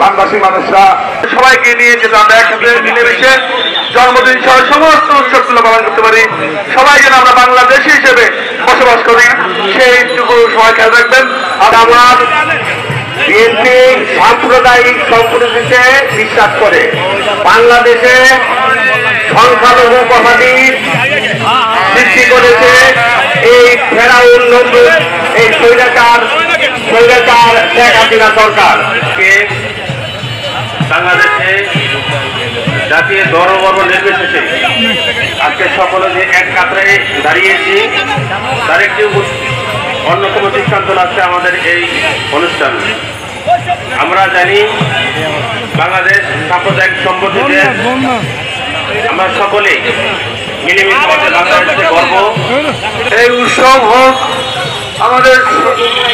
বাংলাদেশী মানুষরা সবাইকে নিয়ে যেন আমরা একসাথে মিলেমিশে জন্মদিন সহ সমস্ত উৎসবগুলো পালন করতে পারি। সবাই যেন আমরা বাংলাদেশি হিসেবে বসবাস করি, সেইটুকু সবাই খেয়াল রাখবেন। আর আমার বিএনপি সাম্প্রদায়িক সম্প্রীতিতে বিশ্বাস করে। বাংলাদেশে সংখ্যালঘু কথাটির সৃষ্টি করেছে এই ফেরাউন নমরুদ, এই স্বৈরাচার শেখ হাসিনা সরকার। বাংলাদেশে জাতীয় ধর্ম নির্বিশেষে আজকে সকলে যে এক কাতারে দাঁড়িয়েছি, তার একটি অন্যতম দৃষ্টান্ত লাগছে আমাদের এই অনুষ্ঠান। আমরা জানি বাংলাদেশ সাম্প্রদায়িক সম্পর্কে আমরা সকলে মিলেমিশে বাংলাদেশে গর্ব। এই উৎসব হোক আমাদের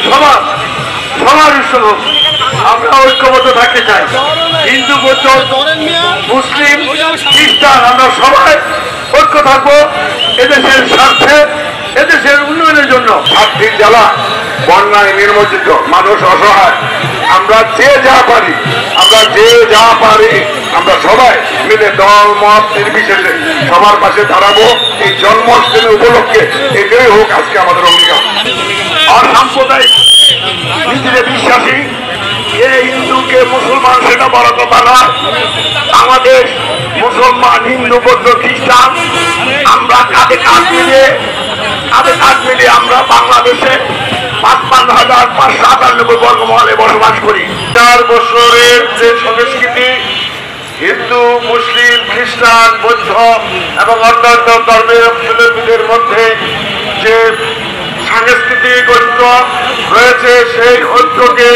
সবার উৎসব হোক, আমরা ঐক্যবদ্ধ থাকতে চাই। হিন্দু, বৌদ্ধ, মুসলিম, খ্রিস্টান আমরা সবাই ঐক্য থাকবো এদেশের স্বার্থে, এদেশের উন্নয়নের জন্য। 7টি জেলা বন্যায় নির্মজ্জিত, মানুষ অসহায়। আমরা যে যা পারি আমরা সবাই মিলে দল মত নির্বিশেষে সবার পাশে দাঁড়াবো। এই জন্মাষ্টমী উপলক্ষে এটাই হোক আজকে আমাদের অঙ্গীকার। আর সাম্প্রদায়িক নীতিতে বিশ্বাসী হিন্দুকে মুসলমান সেটা বড় কথা নয়। আমাদের মুসলমান, হিন্দু, বৌদ্ধ, খ্রিস্টান আমরা কাঁধে কাঁধ মিলিয়ে আমরা বাংলাদেশে 55,598 বর্গমহলে বসবাস করি। 4 বছরের যে সংস্কৃতি হিন্দু, মুসলিম, খ্রিস্টান, বৌদ্ধ এবং অন্যান্য ধর্মের মধ্যে যে সাংস্কৃতিক ঐক্য রয়েছে, সেই ঐক্যকে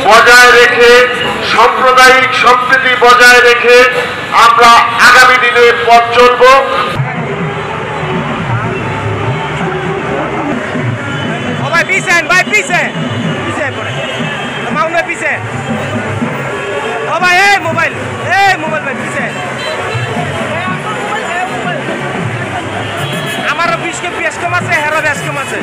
বজায় রেখে, সাম্প্রদায়িক সম্প্রীতি বজায় রেখে আমরা আগামী দিনে পথ চলব। আমারও 20 কম আছে, হেরো 20 কম আছে।